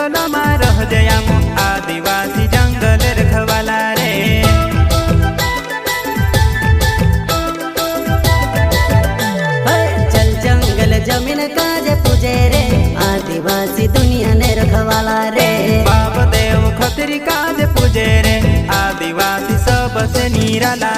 जंगल में रह जयामो आदिवासी जंगल रखवाला रे। चल जंगल जमीन काजे पूजे रे आदिवासी दुनिया ने रखवाला रे। बाप देव खतरी काजे पूजे रे आदिवासी सबसे निराला